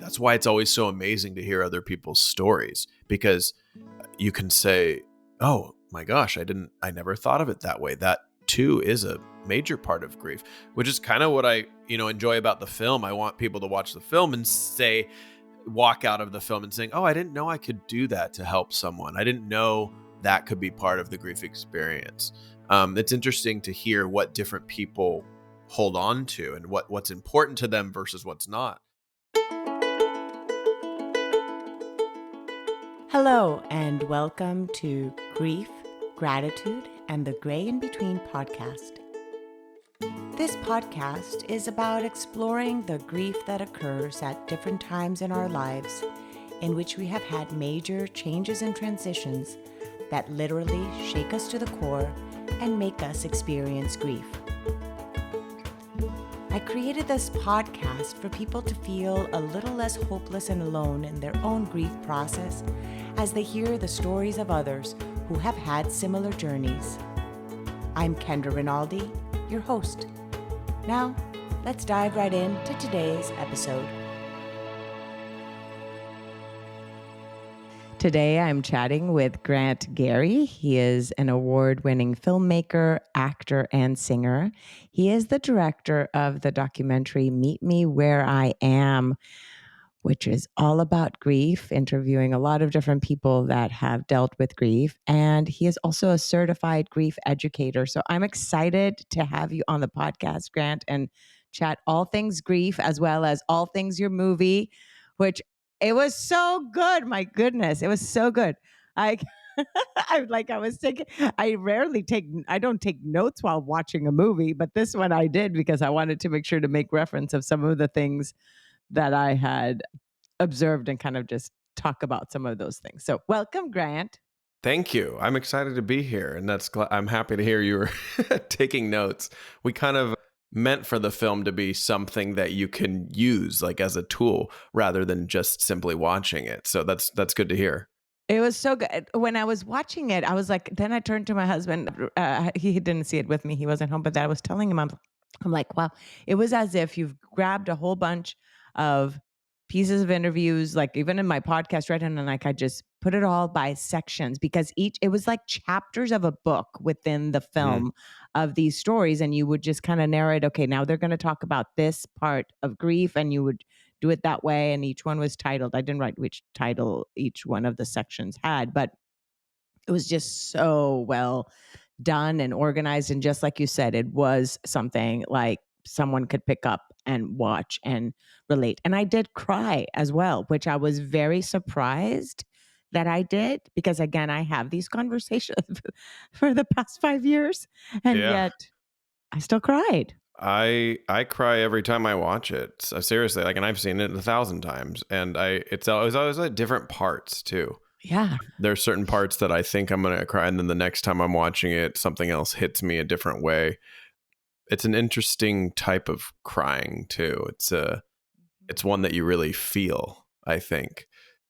That's why it's always so amazing to hear other people's stories, because you can say, oh my gosh, I never thought of it that way. That too is a major part of grief, which is kind of what I, enjoy about the film. I want people to watch the film and walk out of the film and saying, oh, I didn't know I could do that to help someone. I didn't know that could be part of the grief experience. It's interesting to hear what different people hold on to and what's important to them versus what's not. Hello, and welcome to Grief, Gratitude, and the Gray in Between podcast. This podcast is about exploring the grief that occurs at different times in our lives, in which we have had major changes and transitions that literally shake us to the core and make us experience grief. I created this podcast for people to feel a little less hopeless and alone in their own grief process as they hear the stories of others who have had similar journeys. I'm Kendra Rinaldi, your host. Now, let's dive right into today's episode. Today, I'm chatting with Grant Garry. He is an award-winning filmmaker, actor, and singer. He is the director of the documentary Meet Me Where I Am, which is all about grief, interviewing a lot of different people that have dealt with grief. And he is also a certified grief educator. So I'm excited to have you on the podcast, Grant, and chat all things grief as well as all things your movie, which it was so good. My goodness, it was so good. I don't take notes while watching a movie, but this one I did because I wanted to make sure to make reference of some of the things that I had observed and kind of just talk about some of those things. So welcome, Grant. Thank you. I'm excited to be here, and I'm happy to hear you were taking notes. We kind of meant for the film to be something that you can use like as a tool rather than just simply watching it. So that's good to hear. It was so good. When I was watching it, I was like, then I turned to my husband. He didn't see it with me. He wasn't home, but I was telling him, I'm like, wow, it was as if you've grabbed a whole bunch of pieces of interviews, like even in my podcast, right? And then like I just put it all by sections because it was like chapters of a book within the film of these stories. And you would just kind of narrate, okay, now they're going to talk about this part of grief, and you would do it that way. And each one was titled. I didn't write which title each one of the sections had, but it was just so well done and organized. And just like you said, it was something like someone could pick up and watch and relate. And I did cry as well, which I was very surprised that I did, because again, I have these conversations for the past 5 years, and yet I still cried. I cry every time I watch it. So seriously, and I've seen it 1,000 times, and it's always at different parts too. Yeah. There's certain parts that I think I'm going to cry, and then the next time I'm watching it, something else hits me a different way. It's an interesting type of crying too. It's one that you really feel, I think.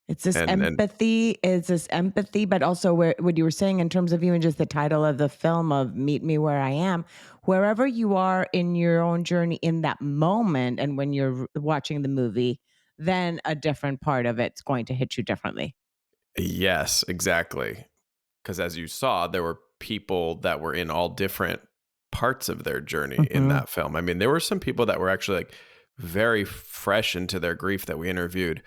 It's this empathy. It's this empathy, but also what you were saying in terms of even just the title of the film of Meet Me Where I Am, wherever you are in your own journey in that moment, and when you're watching the movie, then a different part of it's going to hit you differently. Yes, exactly. Because as you saw, there were people that were in all different parts of their journey in that film. I mean, there were some people that were actually like very fresh into their grief that we interviewed.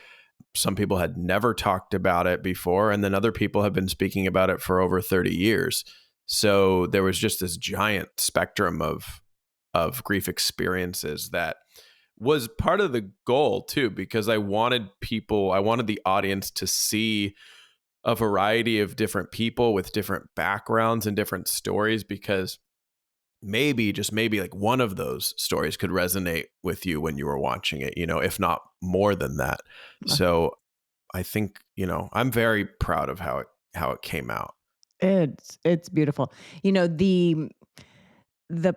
Some people had never talked about it before, and then other people have been speaking about it for over 30 years. So there was just this giant spectrum of grief experiences that was part of the goal too, because I wanted the audience to see a variety of different people with different backgrounds and different stories, because maybe, just maybe, like one of those stories could resonate with you when you were watching it, if not more than that. So I think, I'm very proud of how it came out. It's beautiful. The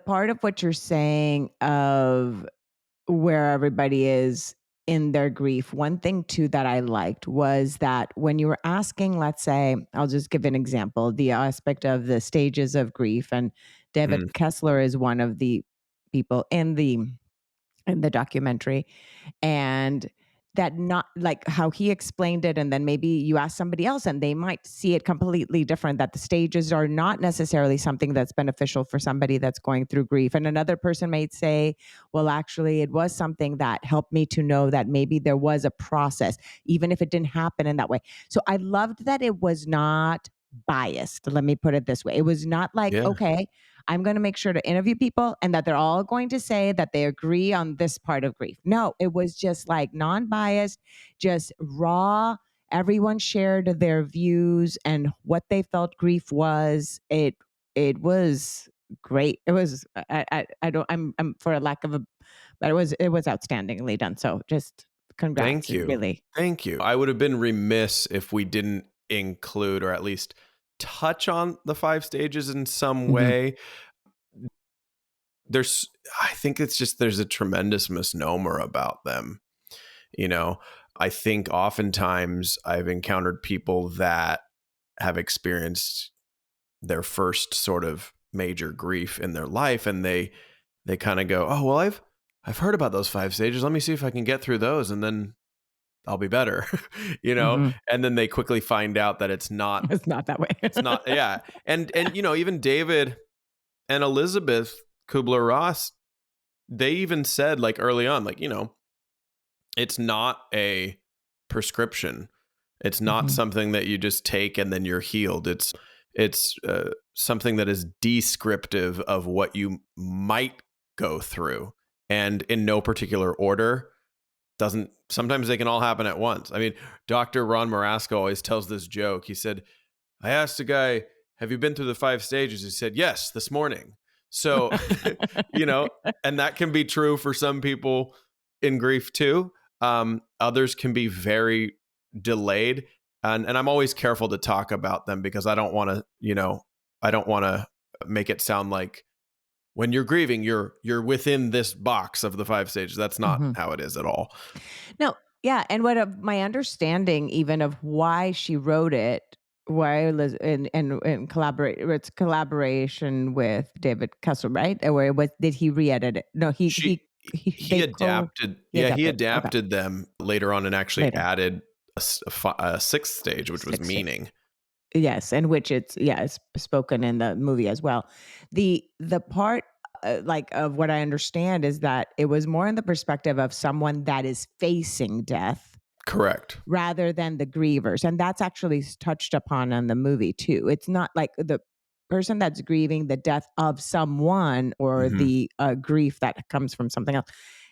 part of what you're saying of where everybody is in their grief. One thing too that I liked was that when you were asking, let's say, I'll just give an example, the aspect of the stages of grief, and David Kessler is one of the people in the documentary, and that not like how he explained it, and then maybe you ask somebody else and they might see it completely different, that the stages are not necessarily something that's beneficial for somebody that's going through grief. And another person might say, well, actually it was something that helped me to know that maybe there was a process, even if it didn't happen in that way. So I loved that it was not biased. Let me put it this way. It was not like, Yeah. okay, I'm going to make sure to interview people and that they're all going to say that they agree on this part of grief. No, it was just like non-biased, just raw. Everyone shared their views and what they felt grief was. It was great. It was I don't I'm for a lack of a, but it was outstandingly done. So just congrats, Thank you. really. Thank you. I would have been remiss if we didn't include or at least touch on the five stages in some Mhm. way. There's, I think it's just, there's a tremendous misnomer about them. You know, I think oftentimes I've encountered people that have experienced their first sort of major grief in their life, and they kind of go, "Oh, well, I've heard about those five stages. Let me see if I can get through those, and then I'll be better." you know, Mhm. and then they quickly find out that It's not that way. it's not, yeah. And even David and Elizabeth Kubler-Ross, they even said like early on, like, it's not a prescription. It's not Mhm. something that you just take and then you're healed. It's something that is descriptive of what you might go through, and in no particular order. Doesn't Sometimes they can all happen at once. I mean, Dr. Ron Marasco always tells this joke. He said, I asked a guy, have you been through the five stages? He said, yes, this morning. So, you know, and that can be true for some people in grief too. Others can be very delayed. And I'm always careful to talk about them because I don't want to, I don't want to make it sound like when you're grieving, you're within this box of the five stages. That's not Mhm. how it is at all. No, yeah, and what of my understanding even of why she wrote it, why Liz and collaborate it's collaboration with David Kessler, right? Or it was did he re-edit it? No, She he they co adapted, he yeah, he adapted. Okay, adapted them later on and actually later. added a sixth stage, which was 16. meaning. Yes, and which it's spoken in the movie as well. The part like of what I understand is that it was more in the perspective of someone that is facing death Correct. rather than the grievers. And that's actually touched upon in the movie too. It's not like the person that's grieving the death of someone or Mhm. the grief that comes from something else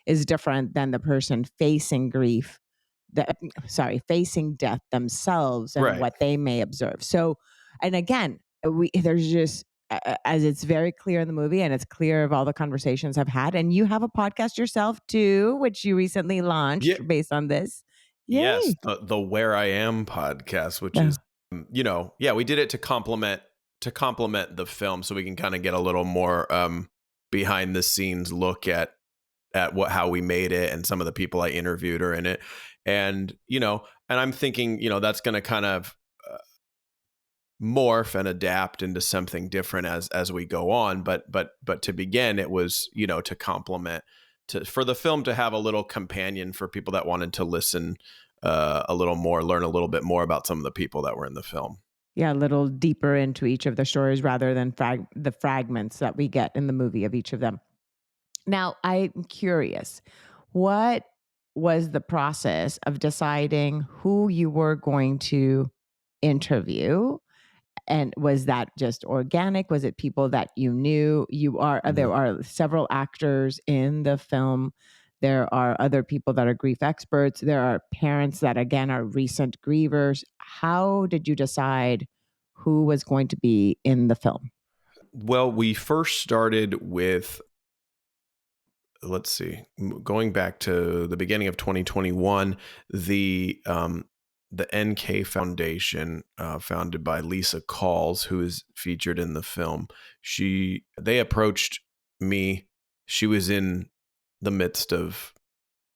is different than the person facing grief, that facing death themselves and Right. what they may observe. So, and again, we there's just as it's very clear in the movie and it's clear of all the conversations I've had, and you have a podcast yourself too, which you recently Yeah. launched based on this. Yes, Yay. the Where I Am podcast, which is, Yeah. yeah, we did it to complement the film, so we can kind of get a little more behind the scenes look at how we made it, and some of the people I interviewed are in it. And and I'm thinking, that's going to kind of morph and adapt into something different as we go on. But to begin, it was, to complement, for the film to have a little companion for people that wanted to listen a little more, learn a little bit more about some of the people that were in the film. Yeah, a little deeper into each of the stories rather than the fragments that we get in the movie of each of them. Now, I'm curious, what was the process of deciding who you were going to interview? And was that just organic? Was it people that you knew? Mhm. There are several actors in the film. There are other people that are grief experts. There are parents that again are recent grievers. How did you decide who was going to be in the film? Well, we first started with, let's see, going back to the beginning of 2021, the NK Foundation, founded by Lisa Calls, who is featured in the film. They approached me. She was in the midst of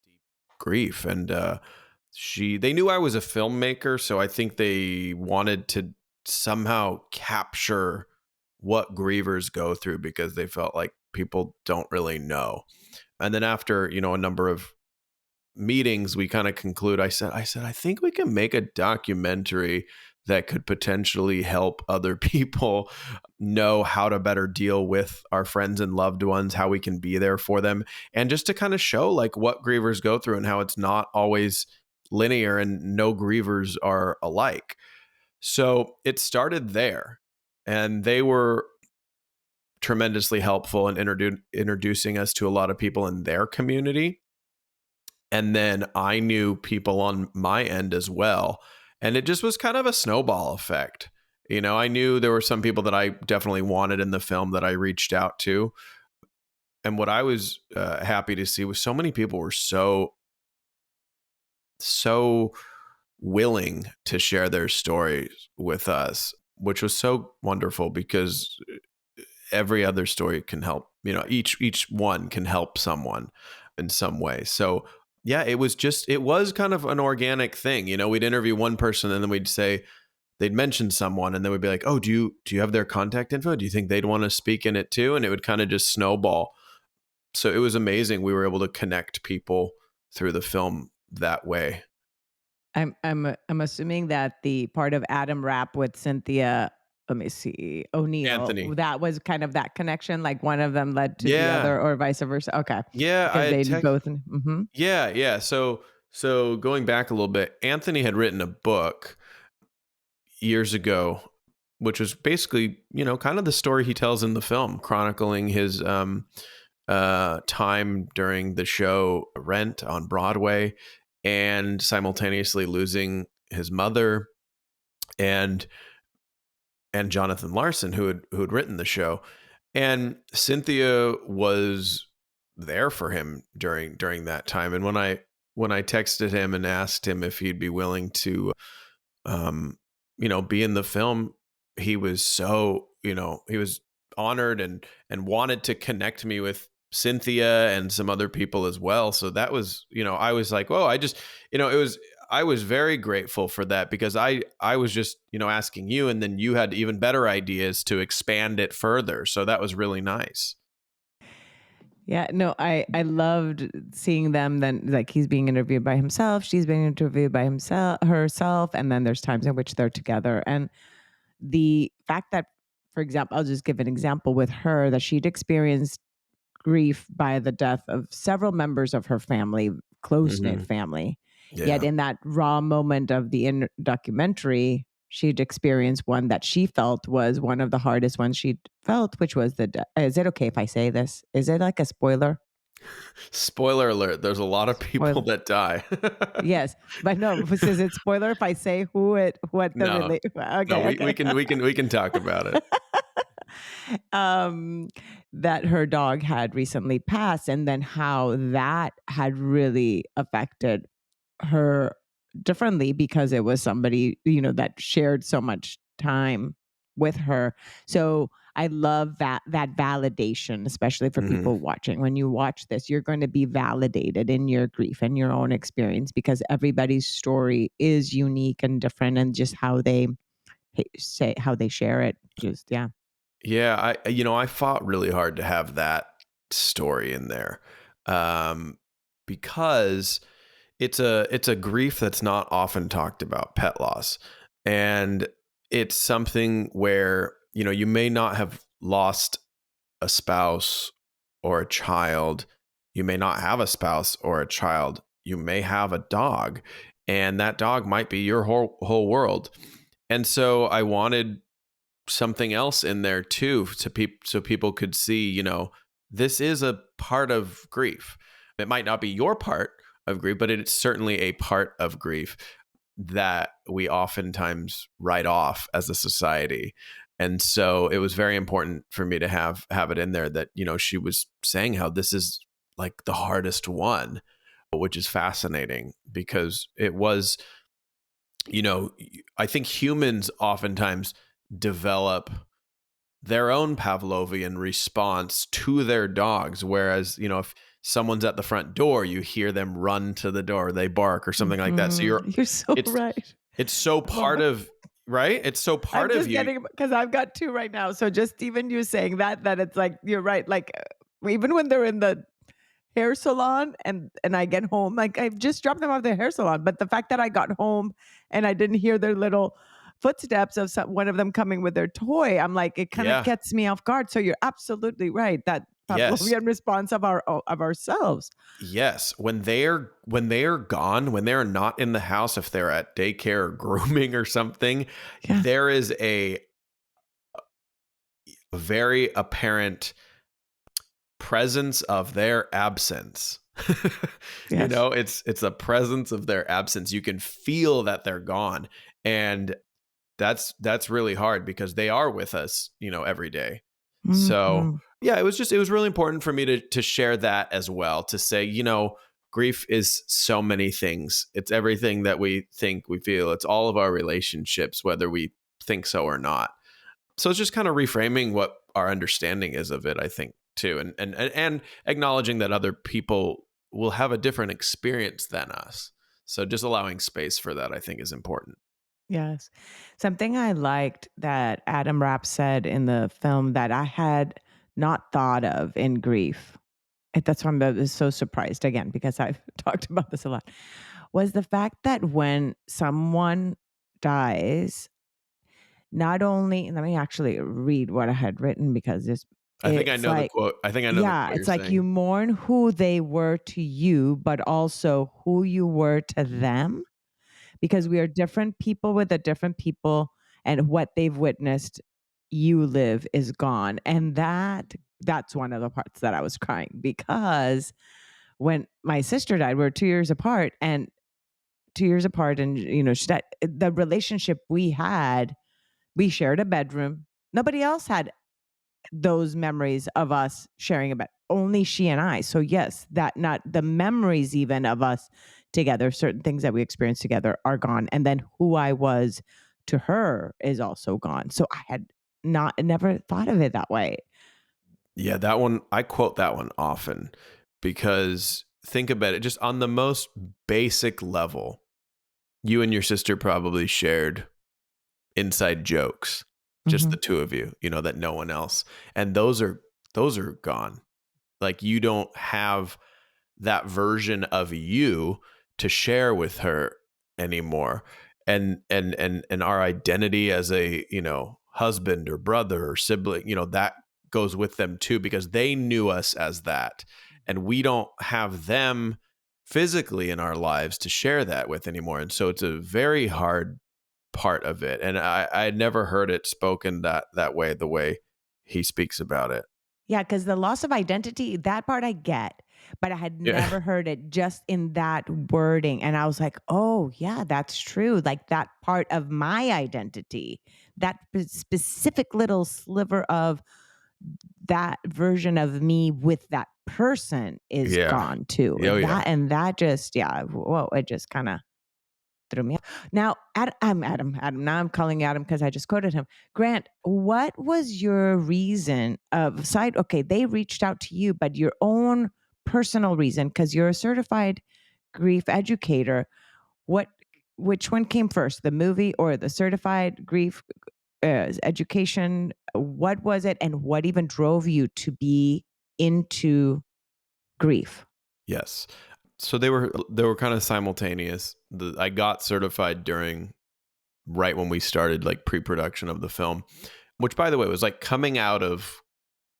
deep grief, and they knew I was a filmmaker, so I think they wanted to somehow capture what grievers go through, because they felt like people don't really know. And then after, a number of meetings, we kind of conclude, I said, I think we can make a documentary that could potentially help other people know how to better deal with our friends and loved ones, how we can be there for them, and just to kind of show like what grievers go through and how it's not always linear and no grievers are alike. So it started there, and they were tremendously helpful in introducing us to a lot of people in their community. And then I knew people on my end as well. And it just was kind of a snowball effect. I knew there were some people that I definitely wanted in the film that I reached out to. And what I was happy to see was so many people were so willing to share their stories with us, which was so wonderful because every other story can help, each one can help someone in some way. So yeah, it was kind of an organic thing. We'd interview one person and then we'd say, they'd mention someone and then we'd be like, oh, do you have their contact info? Do you think they'd want to speak in it too? And it would kind of just snowball. So it was amazing. We were able to connect people through the film that way. I'm assuming that the part of Adam Rapp with Cynthia, let me see, O'Neill, Anthony. that was kind of that connection, like one of them led to the Yeah. other or vice versa. Okay. Yeah. Because they both. Mm-hmm. Yeah. Yeah. So going back a little bit, Anthony had written a book years ago, which was basically, kind of the story he tells in the film, chronicling his time during the show Rent on Broadway, and simultaneously losing his mother and Jonathan Larson, who had written the show. And Cynthia was there for him during that time. And when I texted him and asked him if he'd be willing to be in the film, he was so, he was honored and wanted to connect me with Cynthia and some other people as well. So that was, I was like, whoa, I was very grateful for that, because I was just, asking you, and then you had even better ideas to expand it further. So that was really nice. Yeah, no, I loved seeing them then, like he's being interviewed by himself, she's being interviewed by herself, and then there's times in which they're together. And the fact that, for example, I'll just give an example with her, that she'd experienced grief by the death of several members of her family, close-knit family. Yeah. Yet in that raw moment of the documentary, she'd experienced one that she felt was one of the hardest ones she'd felt, which was is it okay if I say this? Is it like a spoiler? Spoiler alert. There's a lot of people that die. Yes, but no, is it spoiler if I say what the No, we can talk about it. That her dog had recently passed, and then how that had really affected her differently, because it was somebody, that shared so much time with her. So I love that validation, especially for people watching. When you watch this, you're going to be validated in your grief and your own experience, because everybody's story is unique and different, and just how they share it. Just, yeah. Yeah, I fought really hard to have that story in there, because it's a grief that's not often talked about, pet loss, and it's something where you may not have lost a spouse or a child, you may not have a spouse or a child, you may have a dog, and that dog might be your whole world, and so I wanted something else in there too, so people could see, this is a part of grief. It might not be your part of grief, but it's certainly a part of grief that we oftentimes write off as a society. And so it was very important for me to have it in there that, she was saying how this is like the hardest one, which is fascinating, because it was, I think humans oftentimes develop their own Pavlovian response to their dogs. Whereas, if someone's at the front door, you hear them run to the door, they bark or something like that. So you're so right. It's so part of, right? It's so part of you. Because I've got two right now. So just even you saying that it's like, you're right. Like even when they're in the hair salon and I get home, like I've just dropped them off at the hair salon. But the fact that I got home and I didn't hear their little footsteps of one of them coming with their toy, I'm like, it kind of Yeah. gets me off guard. So you're absolutely right. That Yes. Pavlovian response of ourselves. Yes. When they are gone, when they're not in the house, if they're at daycare or grooming or something, Yeah. there is a very apparent presence of their absence. Yes. It's a presence of their absence. You can feel that they're gone. And that's really hard because they are with us, every day. So Hmm. yeah, it was really important for me to share that as well, to say, grief is so many things. It's everything that we think, we feel. It's all of our relationships, whether we think so or not. So it's just kind of reframing what our understanding is of it, I think, too, and acknowledging that other people will have a different experience than us. So just allowing space for that, I think, is important. Yes. Something I liked that Adam Rapp said in the film that I had not thought of in grief. That's why I was so surprised again, because I've talked about this a lot, was the fact that when someone dies, not only, let me actually read what I had written because I think I it's know the like, quote. I think I know the yeah, quote you're it's like you saying. mourn who they were to you, but also who you were to them, because we are different people with a different people, and what they've witnessed you live is gone. And that's one of the parts that I was crying, because when my sister died, we were 2 years apart, and 2 years apart, and the relationship we had, we shared a bedroom. Nobody else had those memories of us sharing a bed. Only she and I. So yes, that not the memories even of us together, certain things that we experienced together are gone. And then who I was to her is also gone. So I had never thought of it that way. Yeah, that one, I quote that one often because think about it just on the most basic level. You and your sister probably shared inside jokes, just Hmm. the two of you, that no one else. And those are gone. Like you don't have that version of you to share with her anymore. And our identity as a, husband or brother or sibling, that goes with them too, because they knew us as that. And we don't have them physically in our lives to share that with anymore. And so it's a very hard part of it. And I had never heard it spoken that way, the way he speaks about it. Yeah, because the loss of identity, that part I get, but I had Yeah. never heard it just in that wording. And I was like, oh, yeah, that's true. Like that part of my identity, that specific little sliver of that version of me with that person is Yeah. gone too. Oh yeah. And that just, yeah, whoa, it just kind of threw me off. Now, I'm Adam. Now I'm calling Adam because I just quoted him. Grant, what was your reason of side? Okay, they reached out to you, but your own personal reason, because you're a certified grief educator. What, which one came first, the movie or the certified grief education? What was it, and what even drove you to be into grief? Yes. So they were kind of simultaneous. I got certified during right when we started like pre-production of the film, which by the way was like coming out of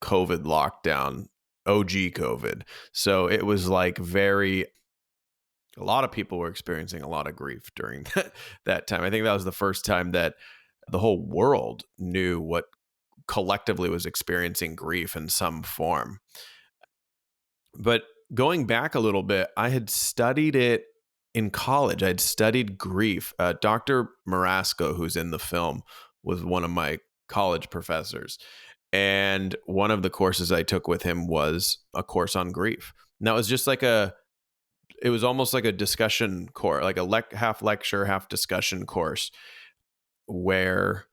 COVID lockdown, OG COVID. So it was like a lot of people were experiencing a lot of grief during that time. I think that was the first time that the whole world knew what collectively was experiencing grief in some form. But going back a little bit, I had studied it in college. I'd studied grief. Dr. Marasco, who's in the film, was one of my college professors. And one of the courses I took with him was a course on grief. And that was just like it was almost like a discussion course, like a half lecture, half discussion course where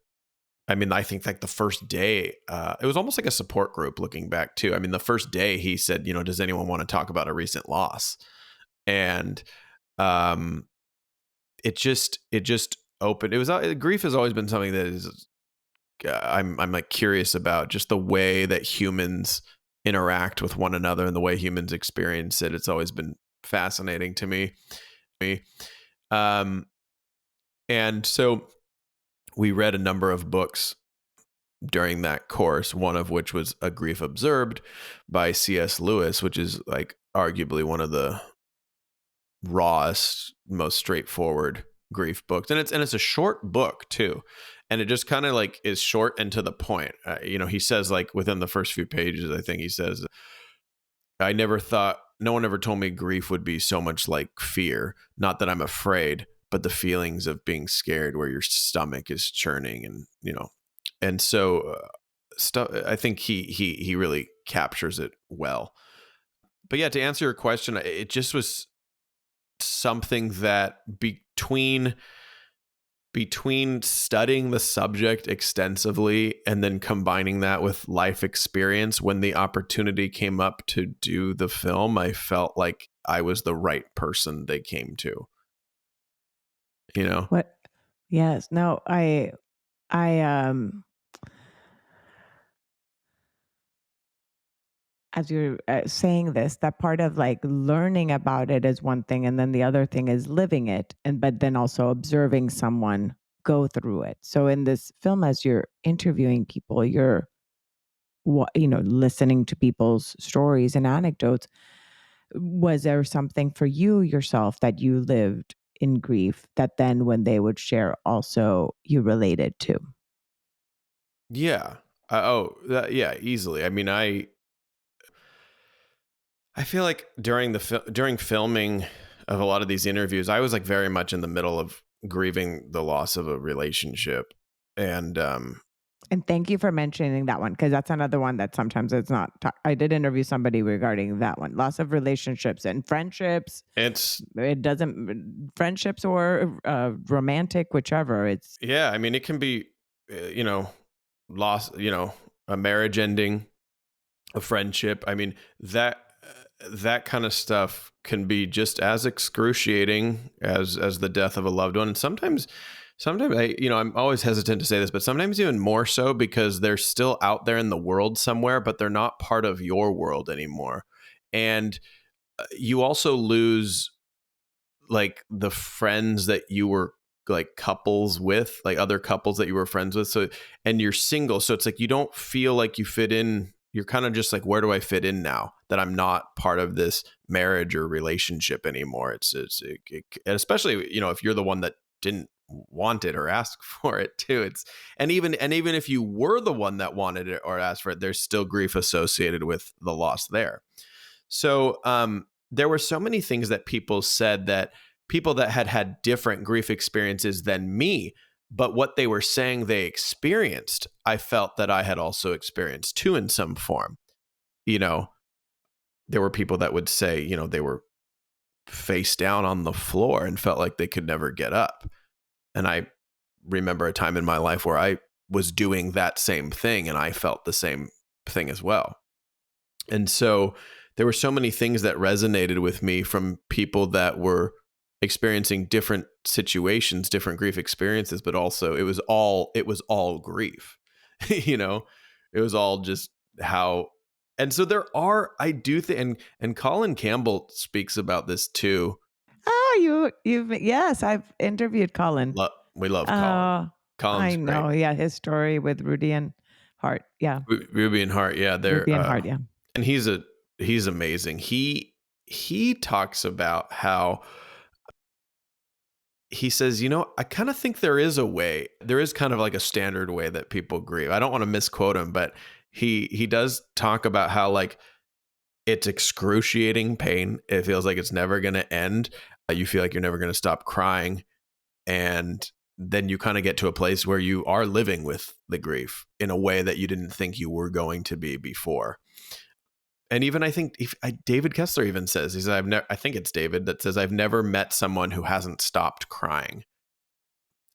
I mean, I think like the first day, it was almost like a support group looking back too. I mean, the first day he said, does anyone want to talk about a recent loss? And um, it just opened. It was grief has always been something that is I'm like curious about just the way that humans interact with one another and the way humans experience it. It's always been fascinating to me. Um, and so we read a number of books during that course, one of which was A Grief Observed by C.S. Lewis, which is like arguably one of the rawest, most straightforward grief books. And it's a short book too. And it just kind of like is short and to the point. He says like within the first few pages, I think he says, I never thought, no one ever told me grief would be so much like fear. Not that I'm afraid, but the feelings of being scared where your stomach is churning and so stuff. I think he really captures it well. But yeah, to answer your question, it just was something that between studying the subject extensively and then combining that with life experience, when the opportunity came up to do the film, I felt like I was the right person they came to. What? Yes. No, I as you're saying this, that part of like learning about it is one thing, and then the other thing is living it, and but then also observing someone go through it. So in this film, as you're interviewing people, you're listening to people's stories and anecdotes. Was there something for you yourself that you lived in grief that then when they would share also you related to? Yeah. Yeah, easily. I mean, I feel like during filming of a lot of these interviews, I was like very much in the middle of grieving the loss of a relationship. And And thank you for mentioning that one because that's another one that sometimes it's not. I did interview somebody regarding that one, loss of relationships and friendships. it's It doesn't friendships or romantic, whichever. It's yeah, I mean, it can be loss, a marriage ending, a friendship. I mean, that kind of stuff can be just as excruciating as the death of a loved one. And sometimes I'm always hesitant to say this, but sometimes even more so because they're still out there in the world somewhere, but they're not part of your world anymore. And you also lose like the friends that you were like couples with, like other couples that you were friends with. So, and you're single. So it's like, you don't feel like you fit in. You're kind of just like, where do I fit in now that I'm not part of this marriage or relationship anymore? And especially, if you're the one that didn't want it or ask for it too. And even if you were the one that wanted it or asked for it, there's still grief associated with the loss there. So, there were so many things that people said, that people that had different grief experiences than me, but what they were saying they experienced, I felt that I had also experienced too in some form. There were people that would say, they were face down on the floor and felt like they could never get up. And I remember a time in my life where I was doing that same thing and I felt the same thing as well. And so there were so many things that resonated with me from people that were experiencing different situations, different grief experiences, but also it was all grief. It was all just how. And so I do think, and Colin Campbell speaks about this too. you've yes, I've interviewed Colin. We love Colin. Uh, Colin's I great. know. Yeah, his story with Rudy and Hart. Yeah, Ruby and Hart. Yeah. Ruby and Hart. Yeah. And he's amazing. He talks about how he says, I kind of think there is kind of like a standard way that people grieve. I don't want to misquote him, but he does talk about how like it's excruciating pain. It feels like it's never going to end. You feel like you're never going to stop crying. And then you kind of get to a place where you are living with the grief in a way that you didn't think you were going to be before. And even I think David Kessler even says, he said, I think it's David that says, I've never met someone who hasn't stopped crying.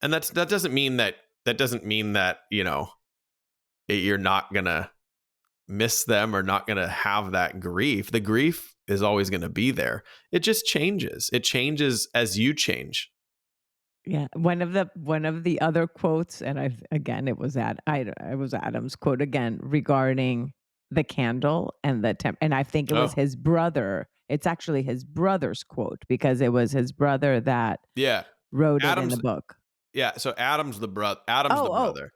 And that doesn't mean that you're not going to miss them or not going to have that grief. The grief is always going to be there. It just changes. It changes as you change. Yeah, one of the other quotes, and it was it was Adam's quote again regarding the candle and the temp. And I think it was Oh, his brother. It's actually his brother's quote because it was his brother that yeah. wrote it in the Adam's book. yeah, so Adam's the brother. Adam.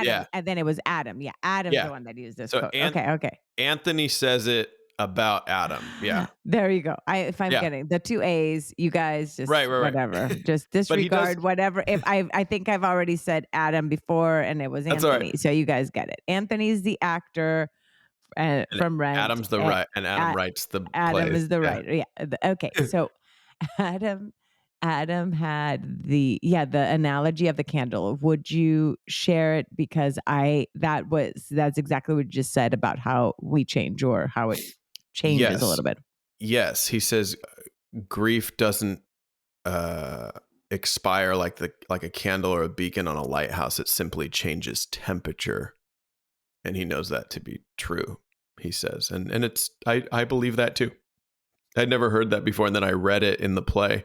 Yeah, And then it was Adam. Yeah. Adam's the yeah. one that used this So quote. Okay. Okay. Anthony says it about Adam. Yeah. There you go. If I'm Yeah. getting the two A's, you guys Right, just right, whatever, right. just But he does disregard whatever. If I think I've already said Adam before, and it was that's all right. Anthony, so you guys get it. Anthony's the actor And from Rent. Adam writes the Adam plays. is the Yeah. writer. Yeah. Okay. So Adam Adam had the analogy of the candle. Would you share it? Because that's exactly what you just said about how we change or how it changes a Yes. little bit. Yes, he says grief doesn't expire like a candle or a beacon on a lighthouse. It simply changes temperature, and he knows that to be true. He says, and it's I believe that too. I'd never heard that before, and then I read it in the play,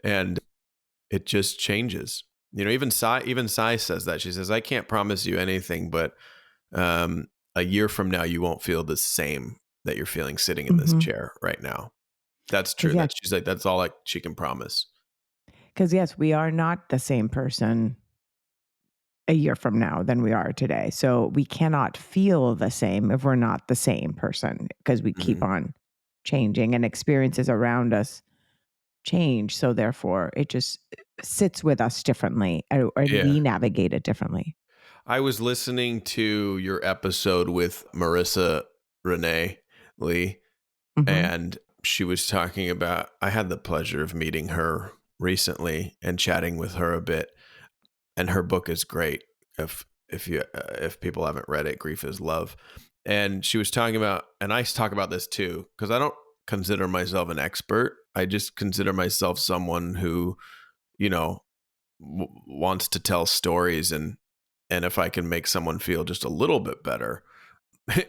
and it just changes. Even Sai says that. She says, "I can't promise you anything, but a year from now, you won't feel the same that you're feeling sitting in this Mhm. chair right now." That's 'Cause true. yeah, She's like, that's all she can promise. 'cause yes, we are not the same person a year from now than we are today. So we cannot feel the same if we're not the same person because we keep Mhm. on changing and experiences around us change. So therefore, it just sits with us differently and Yeah. we navigate it differently. I was listening to your episode with Marissa Renee Lee, Mhm. and she was talking about, I had the pleasure of meeting her recently and chatting with her a bit. And her book is great. If people haven't read it, Grief is Love. And she was talking about, and I talk about this too, because I don't consider myself an expert. I just consider myself someone who, you know, wants to tell stories, and if I can make someone feel just a little bit better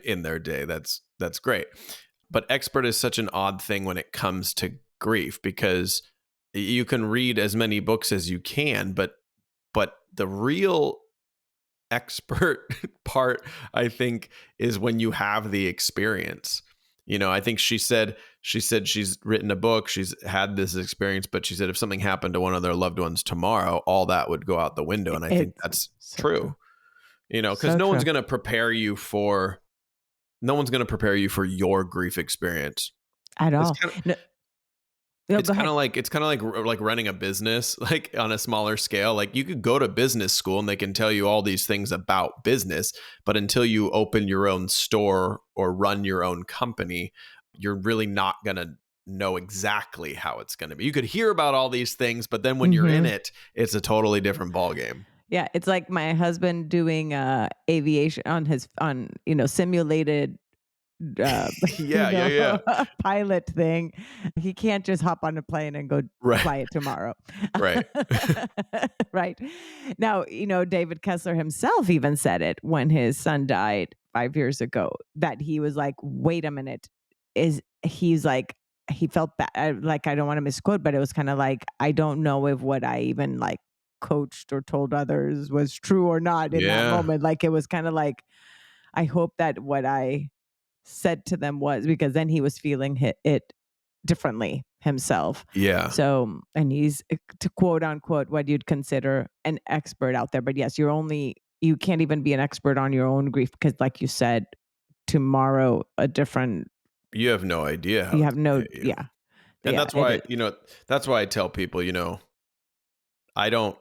in their day, that's great. But expert is such an odd thing when it comes to grief, because you can read as many books as you can, but the real expert part, I think, is when you have the experience. I think she said she's written a book, she's had this experience, but she said if something happened to one of their loved ones tomorrow, all that would go out the window. And I think It's that's so true. true. Because So true. no one's going to prepare you for your grief experience. At It's all. kind of No, no, it's go kind ahead. of like running a business, like on a smaller scale. Like you could go to business school and they can tell you all these things about business, but until you open your own store or run your own company, you're really not going to know exactly how it's going to be. You could hear about all these things, but then when you're in Mhm. it, it's a totally different ballgame. Yeah, it's like my husband doing aviation on simulated Yeah, yeah, yeah. pilot thing. He can't just hop on a plane and go Right. fly it tomorrow. Right. Right. Now, David Kessler himself even said it when his son died 5 years ago, that he was like, "Wait a minute." He's like he felt bad. Like, I don't wanna misquote, but it was kinda like, "I don't know if what I even, like, coached or told others was true or not in that Yeah. moment." Like, it was kinda like, I hope that what I said to them was because then he was feeling it differently himself. Yeah. So, and he's to quote unquote what you'd consider an expert out there. But yes, you can't even be an expert on your own grief because, like you said, tomorrow a different You have no idea how you it's have going to no hit you. yeah And yeah that's it why, is. that's why I tell people, I don't,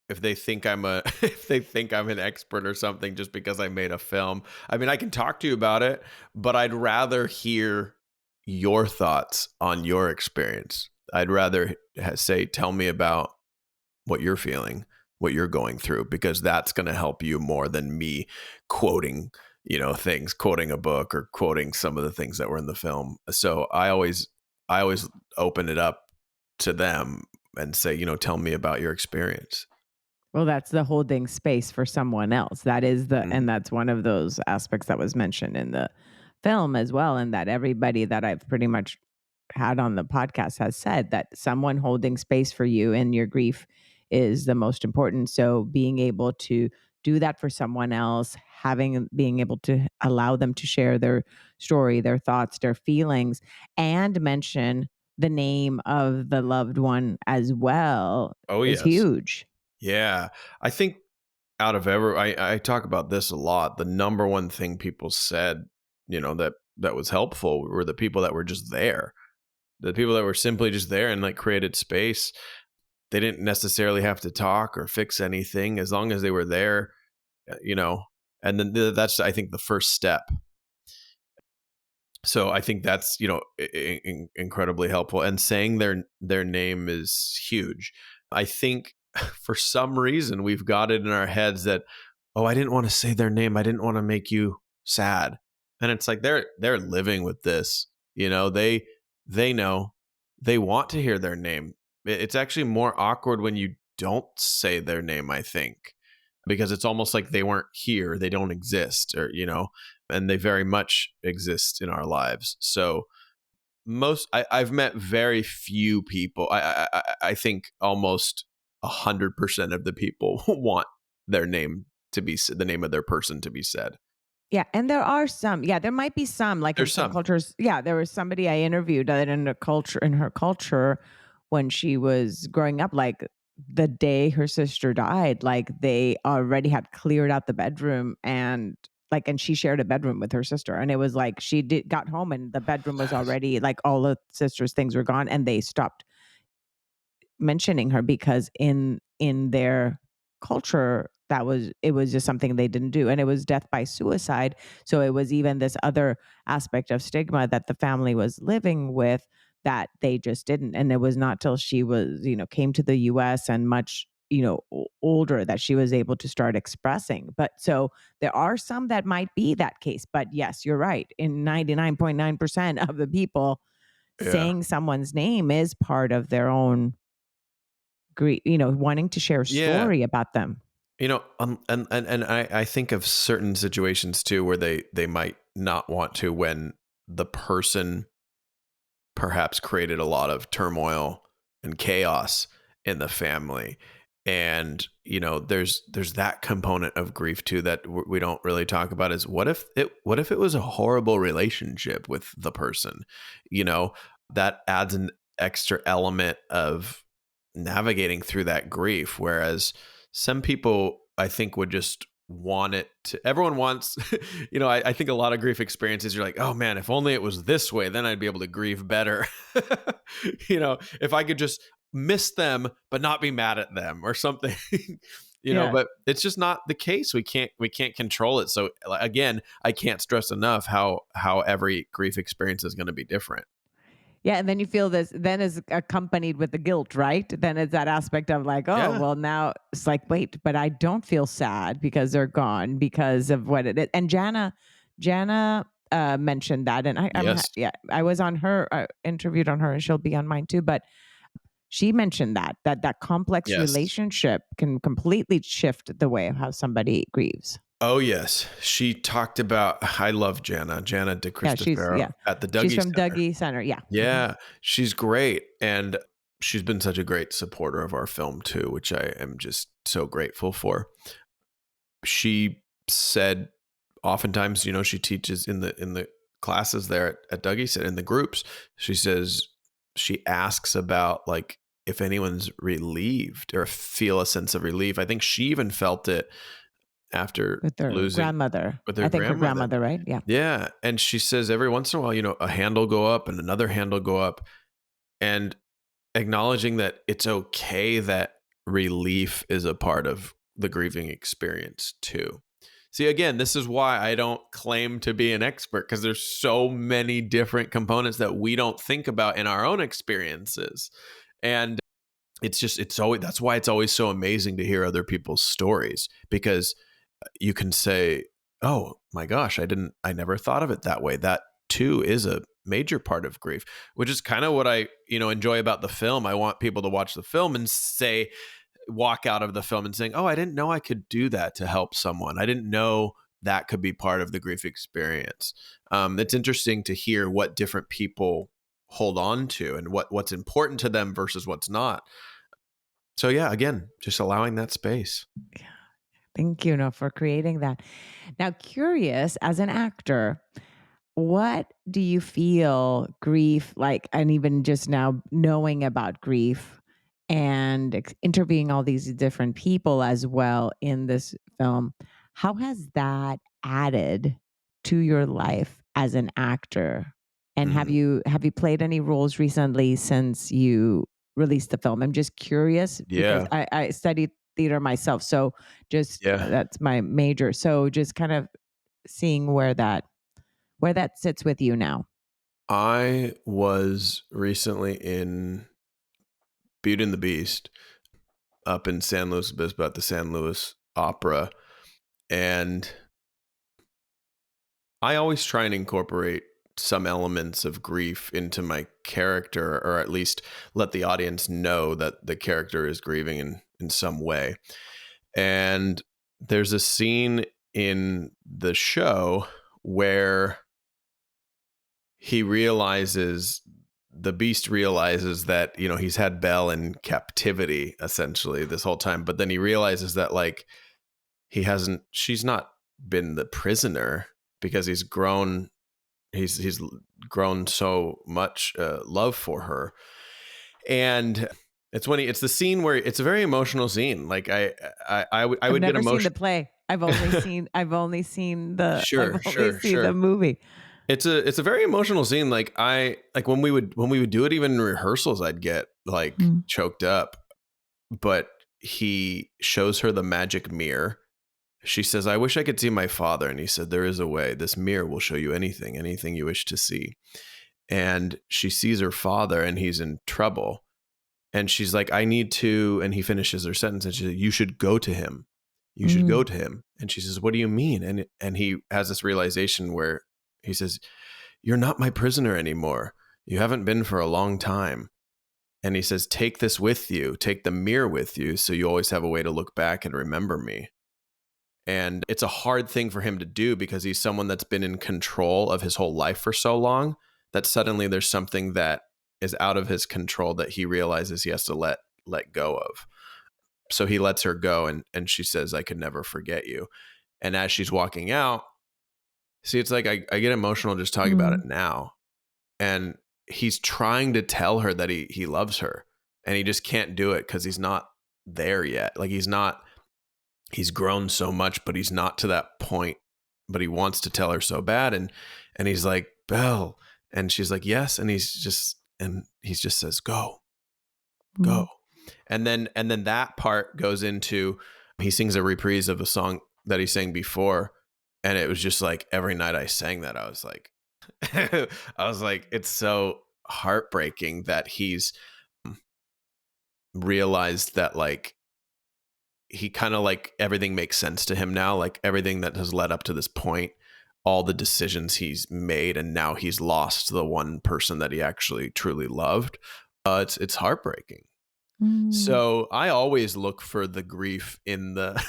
if they think if they think I'm an expert or something just because I made a film. I mean, I can talk to you about it, but I'd rather hear your thoughts on your experience. I'd rather say, tell me about what you're feeling, what you're going through, because that's going to help you more than me quoting, things, quoting a book or quoting some of the things that were in the film. So I always open it up to them and say, tell me about your experience. Well, that's the holding space for someone else. That is Mhm. and that's one of those aspects that was mentioned in the film as well. And that everybody that I've pretty much had on the podcast has said that someone holding space for you in your grief is the most important. So being able to do that for someone else, being able to allow them to share their story, their thoughts, their feelings, and mention the name of the loved one as well Oh, is yes. huge. Yeah. I think out of I talk about this a lot. The number one thing people said, that was helpful were the people that were just there. The people that were simply just there and like created space. They didn't necessarily have to talk or fix anything as long as they were there, you know. And then that's, I think, the first step. So I think that's, incredibly helpful, and saying their name is huge. I think for some reason we've got it in our heads that, oh, I didn't want to say their name, I didn't want to make you sad. And it's like they're living with this. They know, they want to hear their name. It's actually more awkward when you don't say their name, I think, because it's almost like they weren't here, they don't exist, or and they very much exist in our lives. So I've met very few people. I think almost 100% of the people want their name to be the name of their person to be said. Yeah, and there are some. Yeah, there might be some, like in There's some some. cultures. Yeah, there was somebody I interviewed that in her culture, when she was growing up, like the day her sister died, like they already had cleared out the bedroom, and she shared a bedroom with her sister, and it was like got home and the bedroom was Yes. already like all the sister's things were gone, and they stopped mentioning her because in their culture it was just something they didn't do, and it was death by suicide. So it was even this other aspect of stigma that the family was living with that they just didn't. And it was not till she was, came to the US and much, older, that she was able to start expressing. But so there are some that might be that case, but yes, you're right, in 99.9% of the people, Yeah. saying someone's name is part of their own wanting to share a Yeah. story about them. And I think of certain situations too where they might not want to, when the person perhaps created a lot of turmoil and chaos in the family. And there's that component of grief too that we don't really talk about, is what if it was a horrible relationship with the person. That adds an extra element of navigating through that grief, whereas some people, I think, would just want it to, everyone wants, I think a lot of grief experiences, you're like, oh man, if only it was this way, then I'd be able to grieve better. If I could just miss them but not be mad at them or something. Yeah. But it's just not the case. We can't control it. So again, I can't stress enough how every grief experience is going to be different. Yeah, and then you feel this then is accompanied with the guilt, right? Then it's that aspect of like, oh, Yeah. well, now it's like, wait, but I don't feel sad because they're gone because of what it is. And Jana mentioned that, and Yes. yeah, I was on her interviewed on her, and she'll be on mine too. But she mentioned that complex Yes. relationship can completely shift the way of how somebody grieves. Oh yes, she talked about. I love Jana De Yeah, Cristofaro at the she's Dougy from Center. Dougy Center. Yeah. Mhm. Yeah, she's great, and she's been such a great supporter of our film too, which I am just so grateful for. She said, oftentimes, she teaches in the classes there at Dougy Center, in the groups. She says she asks about, like, if anyone's relieved or feel a sense of relief. I think she even felt it after With their losing grandmother. with her I think her grandmother. grandmother, right? Yeah. Yeah, and she says every once in a while, a hand will go up and another hand will go up, and acknowledging that it's okay that relief is a part of the grieving experience too. See, again, this is why I don't claim to be an expert, because there's so many different components that we don't think about in our own experiences. And it's always, that's why it's always so amazing to hear other people's stories, because you can say, oh my gosh, I never thought of it that way. That too is a major part of grief, which is kind of what I, enjoy about the film. I want people to watch the film and walk out of the film and saying, oh, I didn't know I could do that to help someone. I didn't know that could be part of the grief experience. It's interesting to hear what different people hold on to and what's important to them versus what's not. So yeah, again, just allowing that space. Thank you, no, for creating that. Now, curious, as an actor, what do you feel grief like, and even just now knowing about grief and interviewing all these different people as well in this film, how has that added to your life as an actor? And Mhm. have you played any roles recently since you released the film? I'm just curious because Yeah. I studied theater myself, so just Yeah. that's my major. So just kind of seeing where that sits with you now. I was recently in Beauty and the Beast up in San Luis Obispo at the San Luis Opera. And I always try and incorporate some elements of grief into my character, or at least let the audience know that the character is grieving in some way. And there's a scene in the show where he realizes the beast realizes that, you know, he's had Belle in captivity essentially this whole time, but then he realizes that like she's not been the prisoner because he's grown so much love for her. And it's the scene where it's a very emotional scene. Like I I've would get never seen the emotional. play. I've Sure, only sure, seen the sure. movie. It's a very emotional scene. Like when we would do it, even in rehearsals, I'd get like Mm. choked up. But he shows her the magic mirror. She says, "I wish I could see my father." And he said, "There is a way. This mirror will show you anything you wish to see." And she sees her father and he's in trouble. And she's like, "I need to," and he finishes her sentence and she's like, "You should go to him. You should go Mm. to him." And she says, "What do you mean?" And he has this realization where he says, "You're not my prisoner anymore. You haven't been for a long time." And he says, "Take this with you. Take the mirror with you so you always have a way to look back and remember me." And it's a hard thing for him to do because he's someone that's been in control of his whole life for so long that suddenly there's something that is out of his control that he realizes he has to let go of. So he lets her go, and she says, "I could never forget you." And as she's walking out, see, it's like I get emotional just talking about it Mm. now. And he's trying to tell her that he loves her, and he just can't do it because he's not there yet. Like he's grown so much, but he's not to that point. But he wants to tell her so bad, and he's like, "Belle," and she's like, "Yes," and he just says, "Go, Mm. go," and then that part goes into he sings a reprise of a song that he sang before, and it was just like every night I sang that, I was like, I was like, it's so heartbreaking that he's realized that like he kind of like everything makes sense to him now, like everything that has led up to this point, all the decisions he's made, and now he's lost the one person that he actually truly loved. It's heartbreaking. Mm. So I always look for the grief in the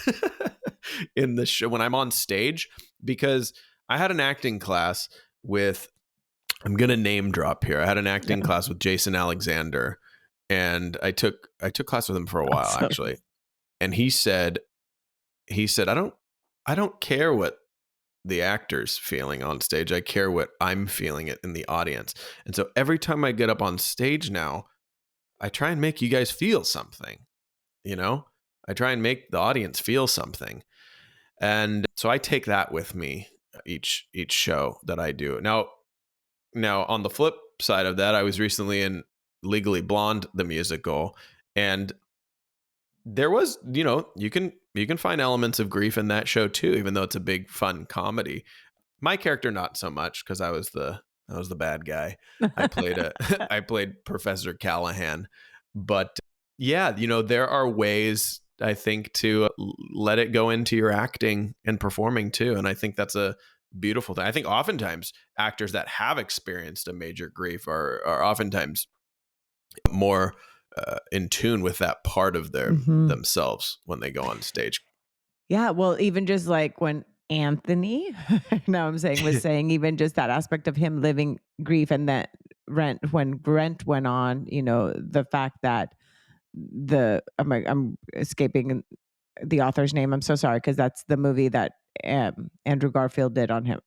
in the show when I'm on stage, because I had an acting class with, I'm gonna name drop here. I had an acting Yeah. class with Jason Alexander, and I took class with him for a while Awesome. actually. And he said, I don't care what the actor's feeling on stage. I care what I'm feeling it in the audience. And so every time I get up on stage now, I try and make you guys feel something, you know? I try and make the audience feel something. And so I take that with me each show that I do. Now on the flip side of that, I was recently in Legally Blonde the musical, and there was, you can find elements of grief in that show too, even though it's a big fun comedy. My character not so much, because I was the bad guy. I played Professor Callahan. But yeah, there are ways I think to let it go into your acting and performing too, and I think that's a beautiful thing. I think oftentimes actors that have experienced a major grief are oftentimes more in tune with that part of Mhm. themselves when they go on stage. Yeah, well, even just like when Anthony, now I'm saying, was saying even just that aspect of him living grief, and that when Rent went on, the fact that I'm escaping the author's name. I'm so sorry because that's the movie that Andrew Garfield did on him.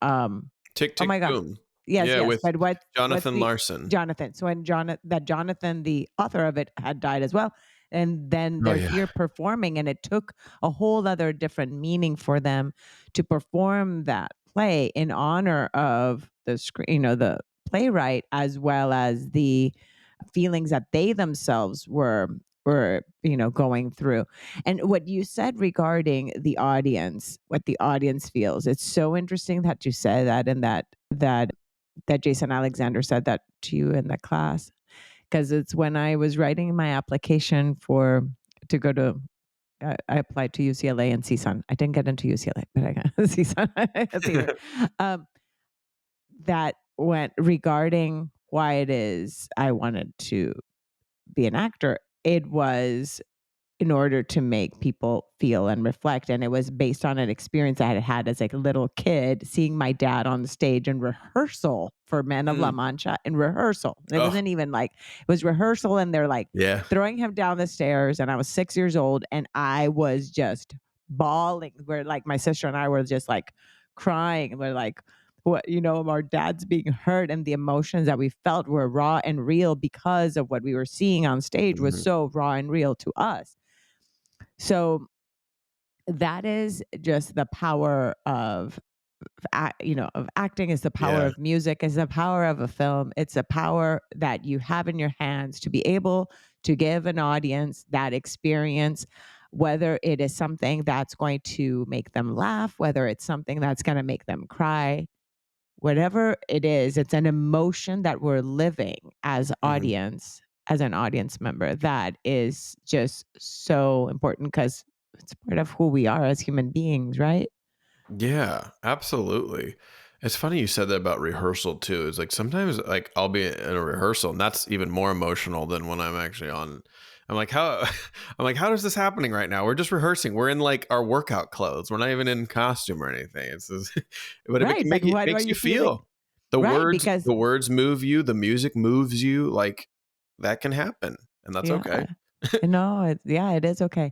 Tick, Oh Tick, my god. Boom. Yes, Yeah, yes. with But what's Jonathan the Larson. Jonathan? So when Jonathan, the author of it, had died as well, and then Oh, they're yeah. here performing, and it took a whole other different meaning for them to perform that play in honor of the screen, the playwright, as well as the feelings that they themselves were going through. And what you said regarding the audience, what the audience feels, it's so interesting that you said that, and that Jason Alexander said that to you in the class, because it's when I was writing my application to go to I applied to UCLA and CSUN. I didn't get into UCLA, but I got CSUN theater. Um, that went regarding why it is I wanted to be an actor. It was in order to make people feel and reflect. And it was based on an experience I had had as like a little kid, seeing my dad on the stage in rehearsal for Men of La Mm. Mancha in rehearsal. It Oh, wasn't even like, it was rehearsal, and they're like yeah. throwing him down the stairs. And I was 6 years old, and I was just bawling, where like my sister and I were just like crying. We're like, what, our dad's being hurt, and the emotions that we felt were raw and real because of what we were seeing on stage was Mhm. so raw and real to us. So that is just the power of acting, is the power Yeah. of music, is the power of a film. It's a power that you have in your hands to be able to give an audience that experience, whether it is something that's going to make them laugh, whether it's something that's going to make them cry, whatever it is, it's an emotion that we're living Mhm. as an audience member, that is just so important because it's part of who we are as human beings, right? Yeah, absolutely. It's funny you said that about rehearsal too. It's like sometimes like I'll be in a rehearsal and that's even more emotional than when I'm actually on. I'm like, how I'm like, how is this happening right now? We're just rehearsing. We're in like our workout clothes. We're not even in costume or anything. It's just, but Right, but it what are makes you you feeling? feel. Right, because The words move you, the music moves you, like that can happen. And that's yeah, okay. no, it is okay.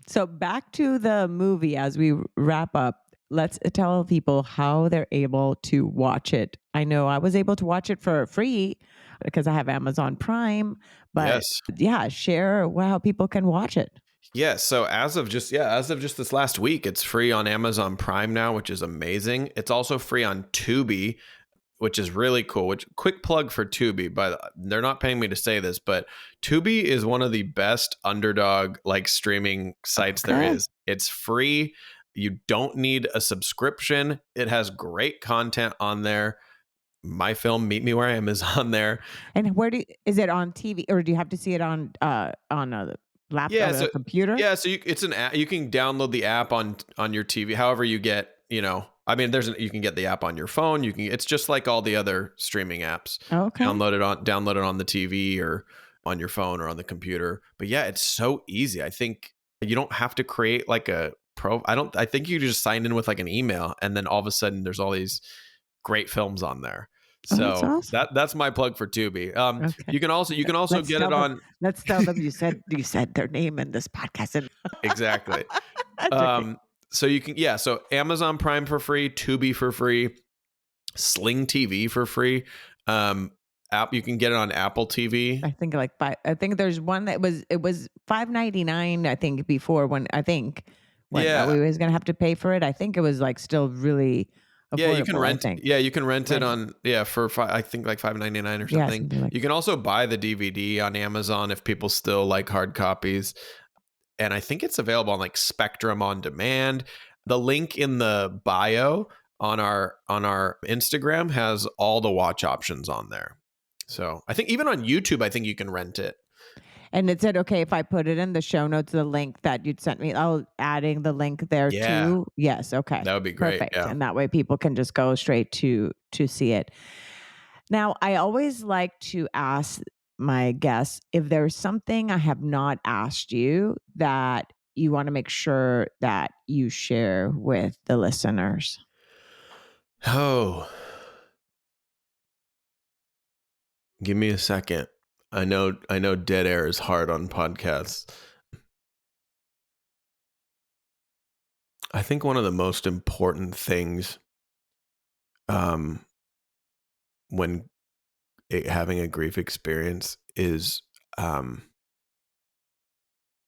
So back to the movie as we wrap up. Let's tell people how they're able to watch it. I know I was able to watch it for free because I have Amazon Prime, but Yes. yeah, share how people can watch it. Yeah, so as of just this last week, it's free on Amazon Prime now, which is amazing. It's also free on Tubi, which is really cool. Which quick plug for Tubi, but they're not paying me to say this, but Tubi is one of the best underdog like streaming sites there Okay. is. It's free. You don't need a subscription. It has great content on there. My film Meet Me Where I Am is on there. And is it on TV, or do you have to see it on a laptop Yeah, or a computer? it's an app. You can download the app on your TV. However, you get I mean, you can get the app on your phone. It's just like all the other streaming apps. Okay. Download it on the TV or on your phone or on the computer. But yeah, it's so easy. I think you don't have to create like a pro. I think you just sign in with like an email, and then all of a sudden there's all these great films on there. Oh, that's So awesome. that's my plug for Tubi. Okay. You can also Let's get tell it them. on. Let's tell them you said their name in this podcast, and Exactly. that's okay. So you can, yeah, so Amazon Prime for free, Tubi for free, Sling TV for free. App You can get it on Apple TV. I think like five. I think there's one that it was $5.99. I think before when Yeah. we was gonna have to pay for it. I think it was like still really Yeah, you can affordable. I rent. think Yeah, you can rent it rent it. on. For I think like $5.99 or Yeah, something. something like You can also buy the DVD on Amazon if people still like hard copies. And I think it's available on like Spectrum on demand. The link in the bio on our Instagram has all the watch options on there. So I think even on YouTube, I think you can rent it. And it said, okay, if I put it in the show notes, the link that you'd sent me, I'll adding the link there Yeah, too. Yes. Okay. that would be great. Perfect. Yeah. And that way people can just go straight to see it. Now, I always like to ask my guests if there's something I have not asked you that you want to make sure that you share with the listeners. Oh, give me a second. I know dead air is hard on podcasts. I think one of the most important things um, when having a grief experience is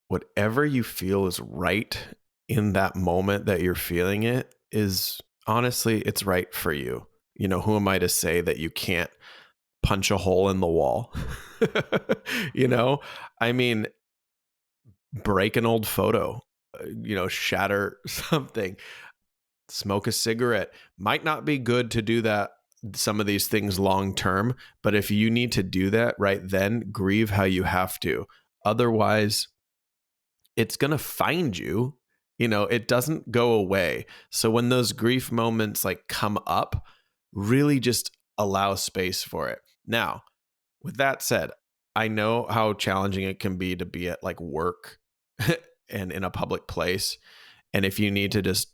whatever you feel is right in that moment that you're feeling it is honestly, it's right for you. You know, who am I to say that you can't punch a hole in the wall? You know, I mean, break an old photo, shatter something, smoke a cigarette. Might not be good to do that, some of these things long term, but if you need to do that right then, grieve how you have to. Otherwise, it's going to find you. It doesn't go away. So when those grief moments like come up, really just allow space for it. Now, with that said, I know how challenging it can be to be at like work and in a public place. And if you need to just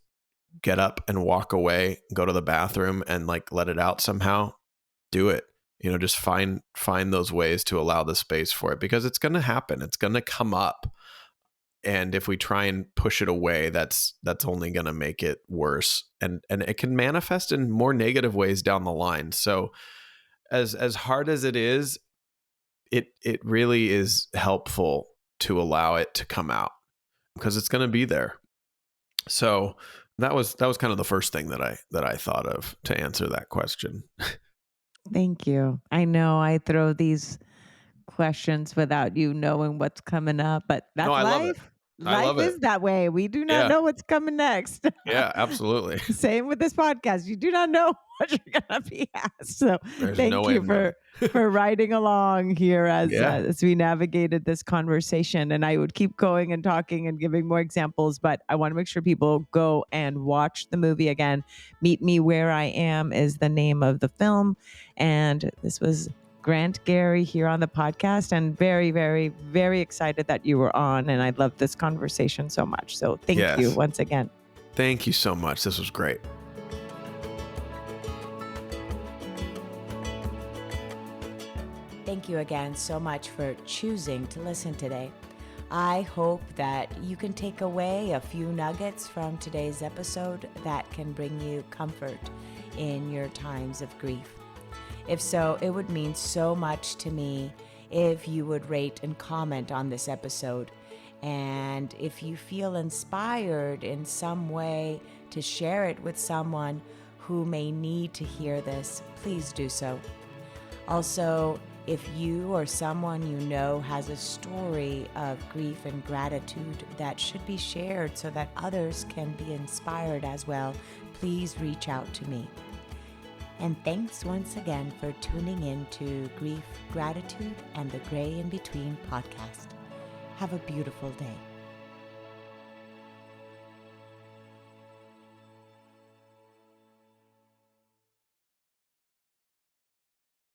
get up and walk away, go to the bathroom and like let it out somehow, do it. Just find those ways to allow the space for it, because it's going to happen. It's going to come up. And if we try and push it away, that's only going to make it worse. And it can manifest in more negative ways down the line. So as hard as it is, it really is helpful to allow it to come out, because it's going to be there. So that was kind of the first thing that I thought of to answer that question. Thank you. I know I throw these questions without you knowing what's coming up, but No, that's I love it. life. I Life love it. is that way. We do not Yeah. know what's coming next. Yeah, absolutely. Same with this podcast. You do not know what you're going to be asked. So There's no thank way you of knowing. for riding along here Yeah. as we navigated this conversation. And I would keep going and talking and giving more examples, but I want to make sure people go and watch the movie again. Meet Me Where I Am is the name of the film. And this was Grant Garry here on the podcast, and very, very, very excited that you were on. And I love this conversation so much. So thank you once again. Thank you so much. This was great. Thank you again so much for choosing to listen today. I hope that you can take away a few nuggets from today's episode that can bring you comfort in your times of grief. If so, it would mean so much to me if you would rate and comment on this episode. And if you feel inspired in some way to share it with someone who may need to hear this, please do so. Also, if you or someone you know has a story of grief and gratitude that should be shared so that others can be inspired as well, please reach out to me. And thanks once again for tuning in to Grief, Gratitude, and the Gray in Between podcast. Have a beautiful day.